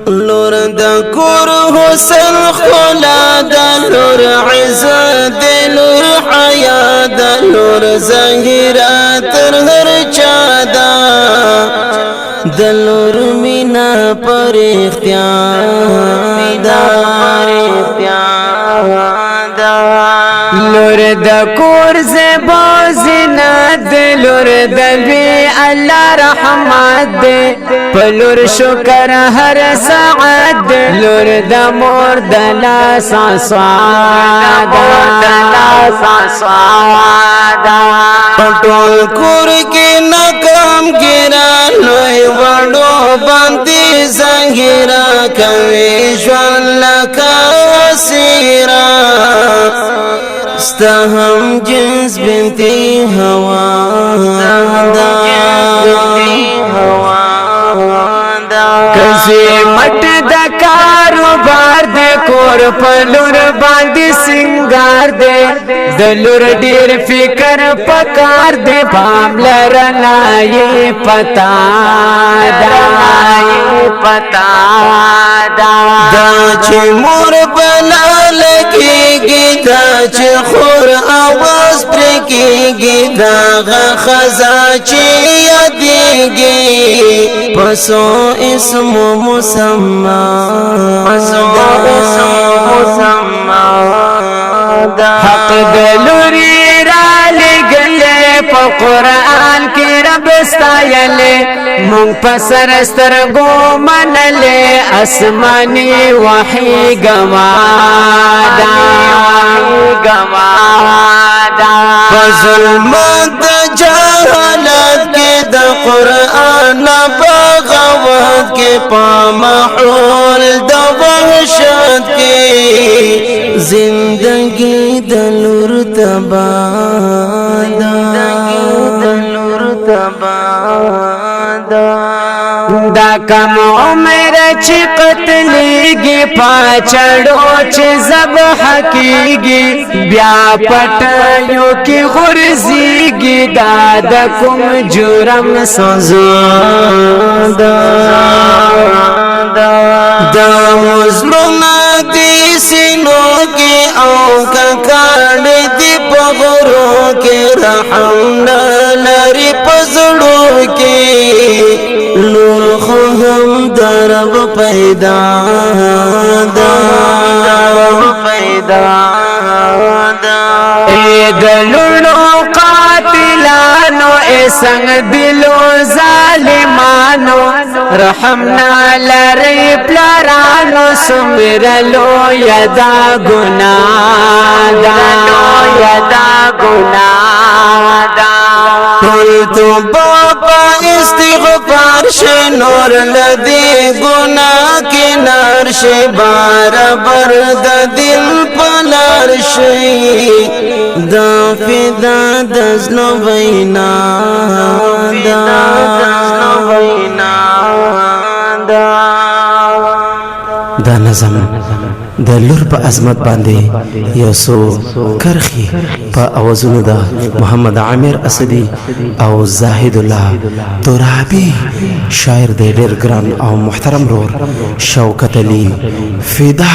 لور د کور حسن خلا د لور عزت د لور حیا د لور زهرا تر هر چا دا د لور مینا پر اختیار دا لور د کور زبا زینت لور د وی الله رحمت پلور شکر هر ساعت لور د مور د لاس سوادا پټول کور کې ناکام ګران لوی وړو باندې زنګرا کوي ژوند لکه سیرا استهم جنس بنتي هوا کسی مٹ دا کاروبار دے کور پلور باندې سنگار دے دلور ډیر فکر پکار دے پام لرنا یہ پتا دا چې مور بلا لګيږي دا چې خور आवाज پر کېږي دا خزا چې یادېږي پسو اسم مسما حق دلوری را لګلې په قران کې رب ستایلې مونږ پسر سترګو منلې اسماني وحي گوادا ظلمت جهالت کې د قران بغاوت کې پامحول د وحشت کې زندگی د لور دا کم عمر چې قتلېږي پاچړو چې ذبح کېږي بیا پټیو کې غورځېږي دا د کوم جرم سزا دا مظلومه دي سینو کې او ککړ دي په غرو کې رحم نه لري پزړو کې لور خو هم درب پیدا اے دلونو قاتلانو اے سنگ دلو ظالمانو رحمنا لری پلارانو سمرلو یدا گناہ دا تو بابا استغفار شي نور لدی گناہ کی نار شي برابر د دل پلار شي دا فدا دزلو وینا دا نظم د لور په عظمت باندې یو سو کرخي په اوازونو د محمد عامر اسدي او زاهد الله ترابي شاعر د ډېر ګران او محترم رور شوکت علي فدا